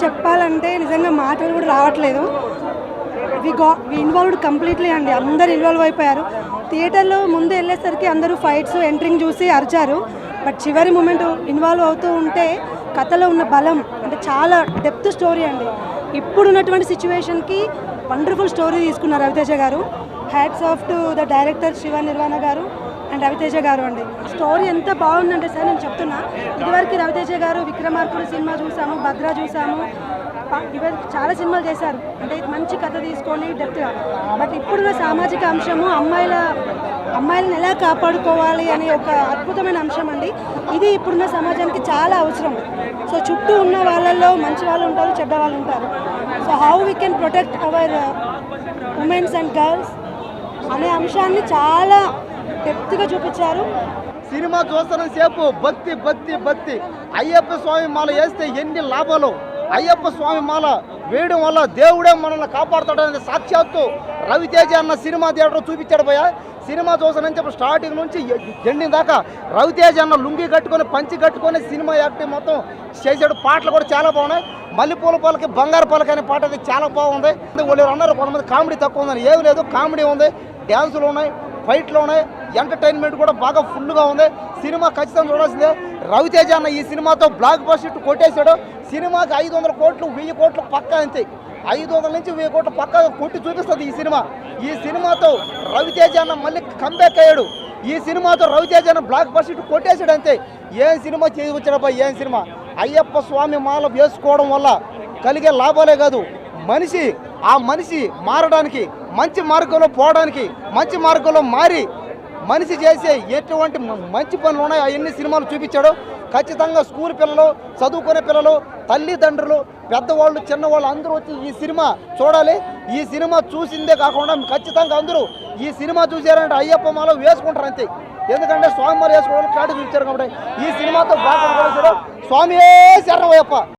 చెప్పాలంటే నిజంగా మాటలు కూడా రావట్లేదు. వి ఇన్వాల్వ్డ్ కంప్లీట్లీ అండి. అందరు ఇన్వాల్వ్ అయిపోయారు. థియేటర్లో ముందు వెళ్ళేసరికి అందరూ ఫైట్స్ ఎంట్రింగ్ చూసి అరిచారు. బట్ చివరి మూమెంట్ ఇన్వాల్వ్ అవుతూ ఉంటే కథలో ఉన్న బలం అంటే చాలా డెప్త్ స్టోరీ అండి. ఇప్పుడున్నటువంటి సిచ్యువేషన్కి వండర్ఫుల్ స్టోరీ తీసుకున్నారు రవితేజ గారు. Hats off to the director Shiva Nirvana గారు అండ్ రవితేజ గారు అండి. స్టోరీ ఎంత బాగుందంటే సార్ నేను చెప్తున్నా, ఇదివరకు రవితేజ గారు విక్రమార్కుడు సినిమా చూసాము, భద్ర చూసాము, ఇవన్నీ చాలా సినిమాలు చేశారు. అంటే మంచి కథ తీసుకొని డెప్త్గా. బట్ ఇప్పుడున్న సామాజిక అంశము అమ్మాయిలను ఎలా కాపాడుకోవాలి అనే ఒక అద్భుతమైన అంశం అండి. ఇది ఇప్పుడున్న సమాజానికి చాలా అవసరం. సో చుట్టూ ఉన్న వాళ్ళల్లో మంచి వాళ్ళు ఉంటారు, చెడ్డ వాళ్ళు ఉంటారు. So how we can protect our women's and girls అనే అంశాన్ని చాలా డెప్త్గా చూపించారు. సినిమా చూస్తున్న సేపు భక్తి భక్తి భక్తి. అయ్యప్ప స్వామి మాల వేస్తే ఎన్ని లాభాలు. అయ్యప్ప స్వామి మాల వేయడం వల్ల దేవుడే మనల్ని కాపాడుతాడనేది సాక్షాత్తు రవితేజ అన్న సినిమా థియేటర్ చూపించాడు భయ. సినిమా చూసానని స్టార్టింగ్ నుంచి ఎండింగ్ దాకా రవితేజ అన్న లుంగి కట్టుకొని పంచి కట్టుకొని సినిమా యాక్టింగ్ మొత్తం చేసాడు. పాటలు కూడా చాలా బాగున్నాయి. మల్లెపూల పలకి బంగారు పలకి అనే పాట అది చాలా బాగుంది. వాళ్ళు అన్నారు కొంతమంది కామెడీ తక్కువ ఉందని, ఏమి లేదు, కామెడీ ఉంది, డ్యాన్సులు ఉన్నాయి, ఫైట్లు ఉన్నాయి, ఎంటర్టైన్మెంట్ కూడా బాగా ఫుల్గా ఉంది. సినిమా ఖచ్చితంగా చూడాల్సిందే. రవితేజ అన్న ఈ సినిమాతో బ్లాక్ బస్టర్ కొట్టేశాడు. సినిమాకి 500 కోట్లు 1000 కోట్లు పక్కా అంతే. 500 నుంచి 1000 కోట్లు పక్కా కొట్టి చూపిస్తుంది ఈ సినిమా. ఈ సినిమాతో రవితేజ అన్న మళ్ళీ కంబ్యాక్ అయ్యాడు. ఈ సినిమాతో రవితేజ అన్న బ్లాక్ బస్టర్ కొట్టేశాడు అంతే. ఏం సినిమా చేయవచ్చాడబ్బా, ఏం సినిమా. అయ్యప్ప స్వామి మాల వేసుకోవడం వల్ల కలిగే లాభాలే కాదు, ఆ మనిషి మారడానికి, మంచి మార్గంలో పోవడానికి, మంచి మార్గంలో మారి మనిషి చేసే ఎటువంటి మంచి పనులు ఉన్నాయో అవన్నీ సినిమాలు చూపించాడు. ఖచ్చితంగా స్కూల్ పిల్లలు, చదువుకునే పిల్లలు, తల్లిదండ్రులు, పెద్దవాళ్ళు, చిన్నవాళ్ళు అందరూ వచ్చి ఈ సినిమా చూడాలి. ఈ సినిమా చూసిందే కాకుండా ఖచ్చితంగా అందరూ ఈ సినిమా చూసారంటే అయ్యప్ప మాల వేసుకుంటారు అంతే. ఎందుకంటే స్వామి మాల వేసుకోవడానికి క్లారిటీ చూపించారు కాబట్టి ఈ సినిమాతో బాగా స్వామి శరణం అయ్యప్ప.